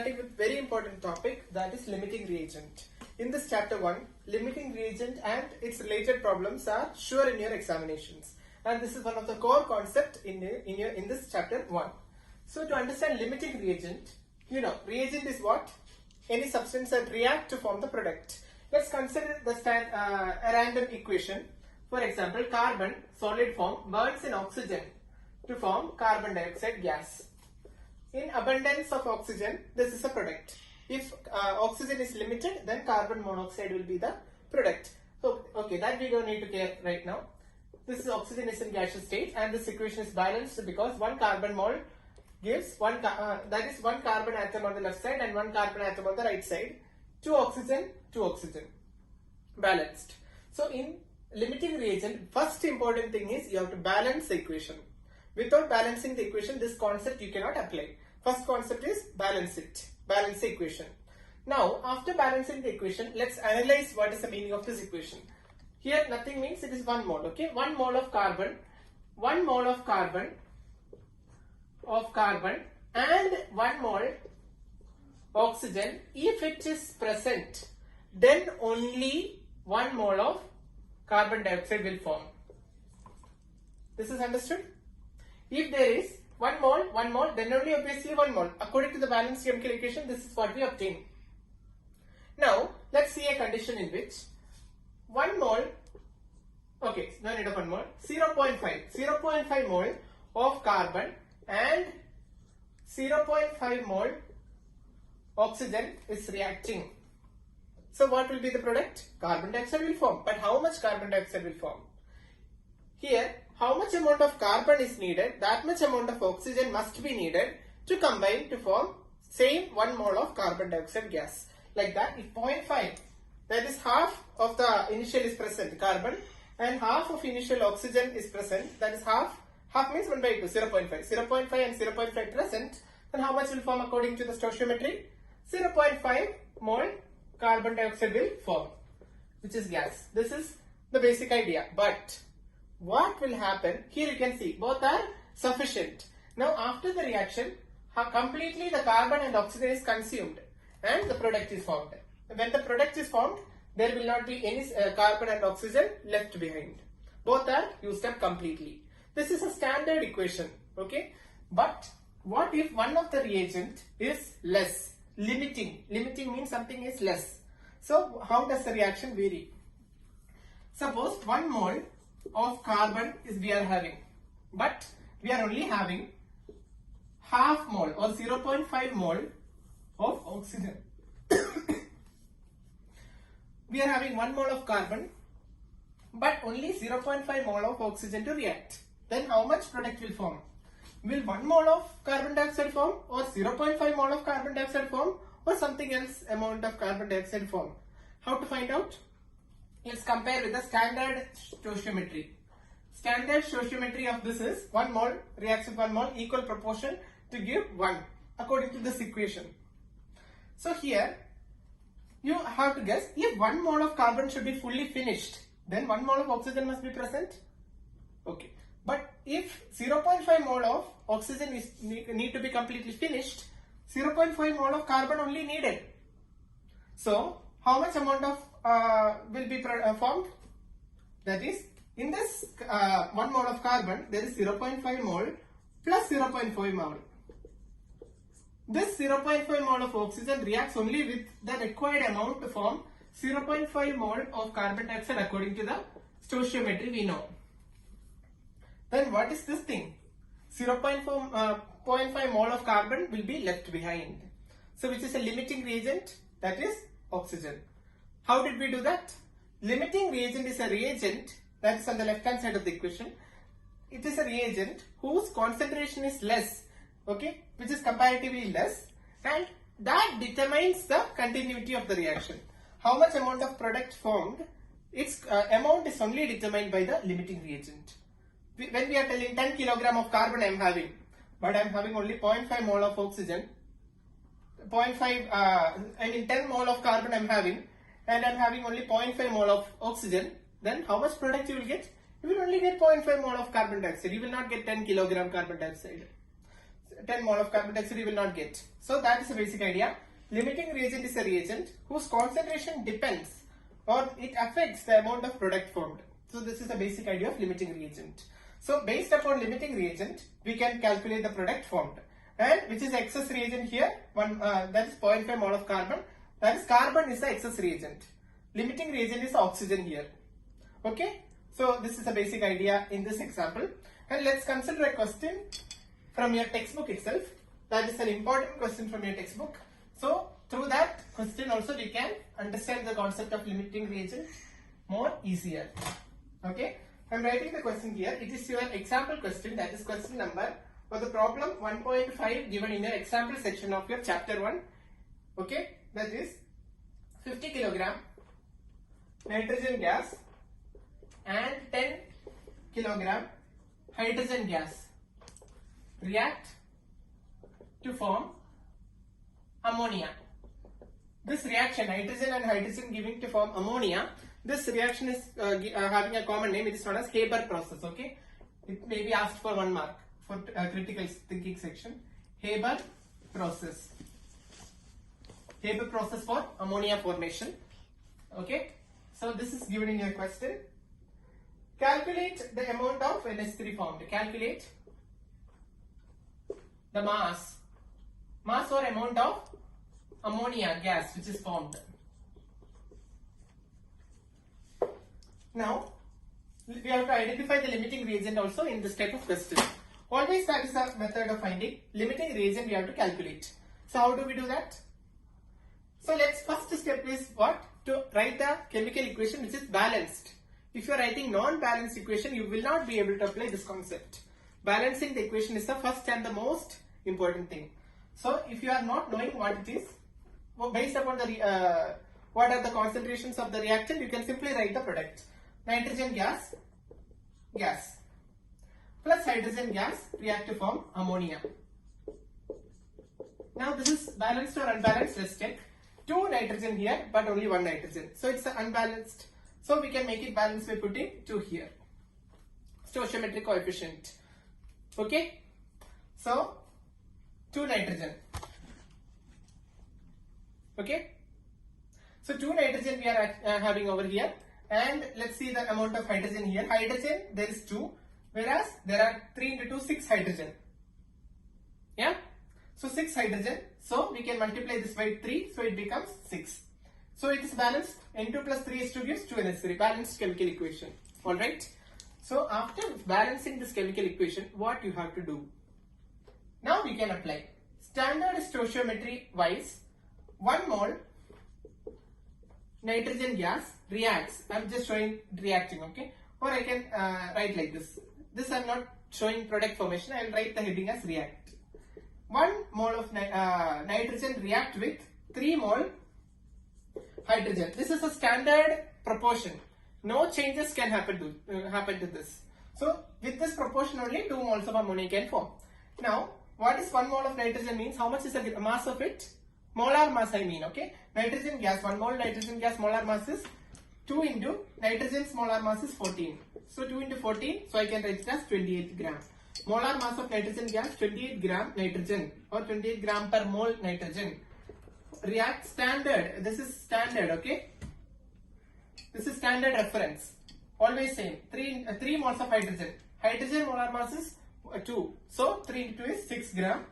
starting with very important topic, that is limiting reagent. In this chapter 1, limiting reagent and its related problems are sure in your examinations, and this is one of the core concepts in this chapter 1. So to understand limiting reagent, reagent is what? Any substance that react to form the product. Let's consider a random equation. For example, carbon solid form burns in oxygen to form carbon dioxide gas. In abundance of oxygen, this is a product. If oxygen is limited, then carbon monoxide will be the product. So, okay, that we don't need to care right now. This is oxygen is in gaseous state, and this equation is balanced because one carbon mole gives one carbon atom on the left side and one carbon atom on the right side. Two oxygen, balanced. So in limiting reagent, first important thing is you have to balance the equation. Without balancing the equation, this concept you cannot apply. First concept is balance the equation. Now, after balancing the equation, let's analyze what is the meaning of this equation. Here, nothing means it is 1 mole, okay? 1 mole of carbon, 1 mole of carbon and 1 mole oxygen. If it is present, then only 1 mole of carbon dioxide will form. This is understood? If there is 1 mole, then only obviously 1 mole. According to the balanced chemical equation, this is what we obtain. Now, let's see a condition in which 1 mole, okay, no need of 1 mole, 0.5 mole of carbon and 0.5 mole oxygen is reacting. So what will be the product? Carbon dioxide will form. But how much carbon dioxide will form? Here, how much amount of carbon is needed, that much amount of oxygen must be needed to combine to form same 1 mole of carbon dioxide gas. Like that, if 0.5, that is half of the initial is present, carbon, and half of initial oxygen is present, that is half means 1 by 2, 0.5. 0.5 and 0.5 present, then how much will form according to the stoichiometry? 0.5 mole carbon dioxide will form, which is gas. This is the basic idea. But what will happen? Here you can see both are sufficient. Now after the reaction, completely the carbon and oxygen is consumed and the product is formed. When the product is formed, there will not be any carbon and oxygen left behind. Both are used up completely. This is a standard equation, okay? But what if one of the reagent is less? Limiting means something is less. So how does the reaction vary? Suppose 1 mole of carbon is we are having, but we are only having half mole or 0.5 mole of oxygen. We are having 1 mole of carbon but only 0.5 mole of oxygen to react. Then how much product will form? Will 1 mole of carbon dioxide form, or 0.5 mole of carbon dioxide form, or something else amount of carbon dioxide form? How to find out? Let's compare with the standard stoichiometry. Standard stoichiometry of this is 1 mole reacts with 1 mole, equal proportion to give 1 according to this equation. So here you have to guess, if 1 mole of carbon should be fully finished, then 1 mole of oxygen must be present. Okay. But if 0.5 mole of oxygen is need to be completely finished, 0.5 mole of carbon only needed. So how much amount of will be formed? That is, in this 1 mole of carbon, there is 0.5 mole plus 0.5 mole. This 0.5 mole of oxygen reacts only with the required amount to form 0.5 mole of carbon dioxide according to the stoichiometry we know. Then what is this thing? 0.5 mole of carbon will be left behind. So which is a limiting reagent? That is oxygen. How did we do that? Limiting reagent is a reagent that is on the left hand side of the equation. It is a reagent whose concentration is less, okay, which is comparatively less, and that determines the continuity of the reaction. How much amount of product formed? Its amount is only determined by the limiting reagent. When we are telling 10 kilogram of carbon I am having, but I am having only 0.5 mole of oxygen, 10 mole of carbon I am having, and I am having only 0.5 mole of oxygen, then how much product you will get? You will only get 0.5 mole of carbon dioxide. You will not get 10 kilogram carbon dioxide. 10 mole of carbon dioxide you will not get. So that is the basic idea. Limiting reagent is a reagent whose concentration depends or it affects the amount of product formed. So this is the basic idea of limiting reagent. So based upon limiting reagent, we can calculate the product formed. And which is excess reagent here, that is 0.5 mole of carbon. That is carbon is the excess reagent. Limiting reagent is oxygen here. Okay. So this is the basic idea in this example. And let's consider a question from your textbook itself. That is an important question from your textbook. So through that question also we can understand the concept of limiting reagent more easier. Okay. I am writing the question here. It is your example question, that is question number for the problem 1.5 given in your example section of your chapter 1. Okay. That is 50 kilogram nitrogen gas and 10 kilogram hydrogen gas react to form ammonia. This reaction, nitrogen and hydrogen giving to form ammonia, this reaction is having a common name. It is known as Haber process. Okay, it may be asked for 1 mark for critical thinking section. Haber process. Haber process for ammonia formation. Okay, so this is given in your question. Calculate the amount of NH3 formed. Calculate the mass or amount of ammonia gas which is formed. Now we have to identify the limiting reagent also in this type of question. Always that is the method of finding limiting reagent we have to calculate. So how do we do that? So let's first step is what? To write the chemical equation which is balanced. If you are writing non-balanced equation, you will not be able to apply this concept. Balancing the equation is the first and the most important thing. So if you are not knowing what it is, based upon the what are the concentrations of the reactant, you can simply write the product. Nitrogen gas plus hydrogen gas react to form ammonia. Now this is balanced or unbalanced. Let's check. 2 nitrogen here but only 1 nitrogen. So it's unbalanced. So we can make it balanced by putting 2 here. Stoichiometric coefficient. Okay. So 2 nitrogen. Okay. So 2 nitrogen we are having over here. And let's see the amount of hydrogen here. Hydrogen there is 2. Whereas there are 3 into 2, 6 hydrogen. Yeah. So 6 hydrogen. So we can multiply this by 3. So it becomes 6. So it is balanced. N2 plus 3 is 2 gives 2NH3. Balanced chemical equation. Alright. So after balancing this chemical equation, what you have to do? Now we can apply. Standard stoichiometry wise, 1 mole nitrogen gas reacts. I am just showing reacting. Okay. Or I can write like this. This I am not showing product formation. I will write the heading as react. 1 mole of nitrogen react with 3 mole hydrogen. This is a standard proportion. No changes can happen to this. So with this proportion only 2 moles of ammonia can form. Now what is 1 mole of nitrogen means? How much is the mass of it? Molar mass I mean. Okay. Nitrogen gas, 1 mole nitrogen gas molar mass is 2 into nitrogen's molar mass is 14. So 2 into 14. So I can write it as 28 gram. Molar mass of nitrogen gas 28 gram nitrogen or 28 gram per mole nitrogen. React standard. This is standard. Okay. This is standard reference. Always same. 3 moles of hydrogen. Hydrogen molar mass is 2. So 3 into 2 is 6 gram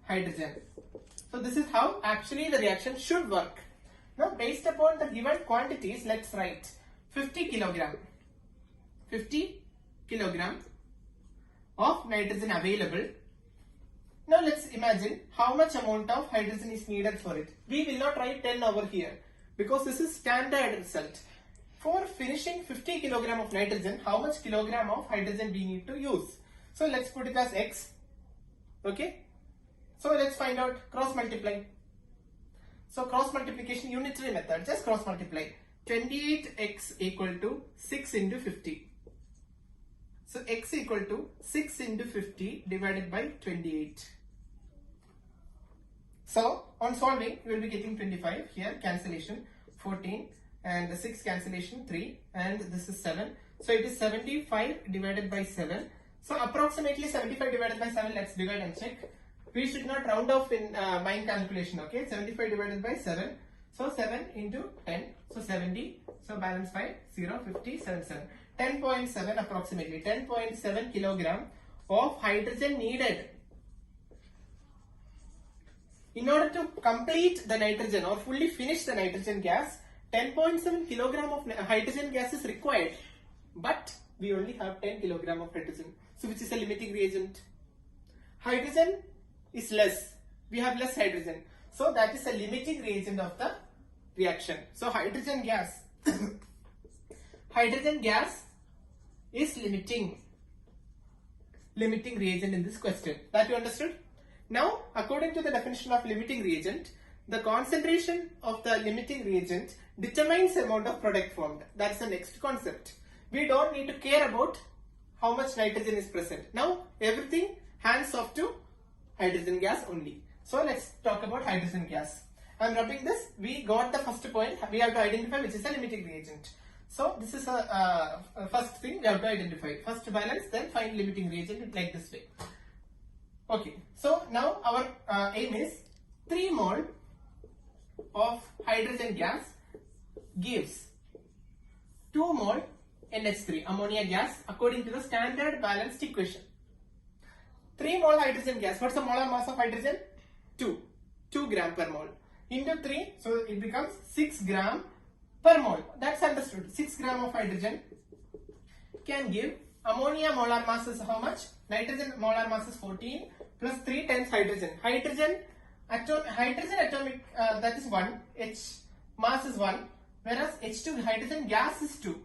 hydrogen. So this is how actually the reaction should work. Now based upon the given quantities, let's write 50 kilogram. 50 kilogram of nitrogen available. Now let's imagine how much amount of hydrogen is needed for it. We will not write 10 over here because this is standard result. For finishing 50 kilogram of nitrogen, how much kilogram of hydrogen we need to use? So let's put it as X. Okay. So let's find out, cross multiply. So cross multiplication unitary method, just cross multiply. 28x equal to 6 into 50. So x equal to 6 into 50 divided by 28. So on solving, you will be getting 25. Here cancellation 14 and the 6 cancellation 3 and this is 7. So it is 75 divided by 7. So approximately 75 divided by 7. Let's divide and check. We should not round off in mind calculation, okay? 75 divided by 7. So 7 into 10. So 70. So balance 5, 0, 50, 77. 10.7 approximately. 10.7 kilogram of hydrogen needed. In order to complete the nitrogen or fully finish the nitrogen gas, 10.7 kilogram of hydrogen gas is required. But we only have 10 kilogram of hydrogen. So which is a limiting reagent? Hydrogen is less. We have less hydrogen. So that is a limiting reagent of the reaction. So hydrogen gas is limiting reagent in this question. That you understood? Now, according to the definition of limiting reagent, the concentration of the limiting reagent determines the amount of product formed. That's the next concept. We don't need to care about how much nitrogen is present. Now, everything hands off to hydrogen gas only. So, let's talk about hydrogen gas. I'm rubbing this. We got the first point. We have to identify which is a limiting reagent. So, this is a first thing we have to identify. First balance, then find limiting reagent like this way. Okay. So, now our aim is 3 mole of hydrogen gas gives 2 mole NH3 ammonia gas according to the standard balanced equation. 3 mole hydrogen gas. What's the molar mass of hydrogen? 2 gram per mole into 3. So it becomes 6 gram per mole. That's understood. 6 gram of hydrogen can give ammonia molar mass is how much? Nitrogen molar mass is 14 plus 3 times hydrogen. Hydrogen atomic that is 1. H mass is 1, whereas H2 hydrogen gas is 2.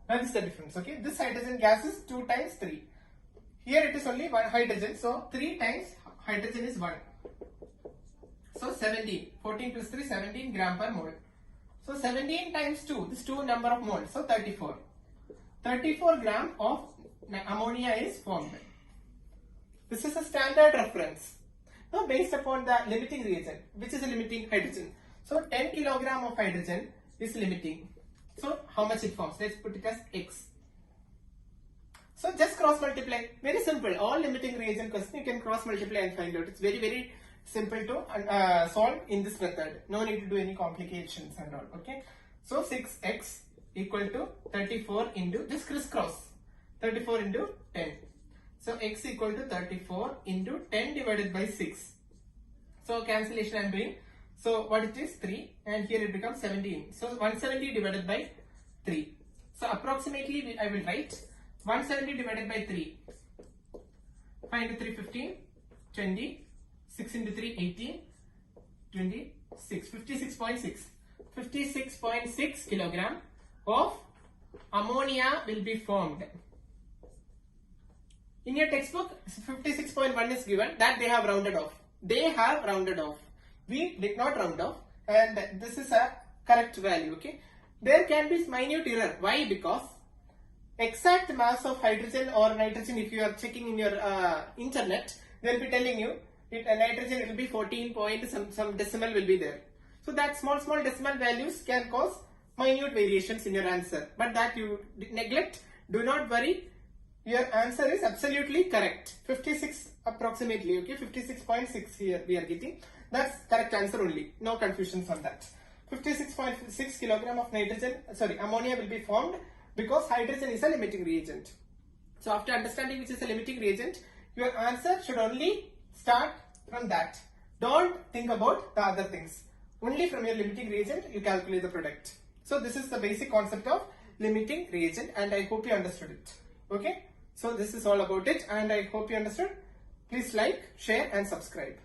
That is the difference. Okay, this hydrogen gas is 2 times 3. Here it is only 1 hydrogen, so 3 times hydrogen is 1. So 17. 14 plus 3, 17 gram per mole. So 17 times 2, this 2 number of moles, so 34. 34 gram of ammonia is formed. This is a standard reference. Now based upon the limiting reagent, which is a limiting hydrogen. So 10 kilogram of hydrogen is limiting. So how much it forms? Let's put it as X. So just cross multiply. Very simple. All limiting reagent question you can cross multiply and find out. It's very simple to solve in this method. No need to do any complications and all. Okay. So 6x equal to 34 into this crisscross. 34 into 10. So x equal to 34 into 10 divided by 6. So cancellation I am doing. So what it is? 3, and here it becomes 17. So 170 divided by 3. So approximately I will write 170 divided by 3. 5 into 3 15, 20, 6 into 3 18, 26, 56.6. 56.6 kilogram of ammonia will be formed. In your textbook 56.1 is given, that they have rounded off. They have rounded off. We did not round off, and this is a correct value. Okay, there can be minute error. Why? Because exact mass of hydrogen or nitrogen, if you are checking in your internet, they will be telling you nitrogen will be 14 point some decimal will be there. So that small decimal values can cause minute variations in your answer, but that you neglect. Do not worry. Your answer is absolutely correct. 56 approximately. Okay, 56.6 here we are getting. That's correct answer only. No confusions on that. 56.6 kilogram of ammonia will be formed because hydrogen is a limiting reagent. So after understanding which is a limiting reagent, your answer should only start from that. Don't think about the other things. Only from your limiting reagent you calculate the product. So this is the basic concept of limiting reagent, and I hope you understood it. Okay. So this is all about it, and I hope you understood. Please like, share and subscribe.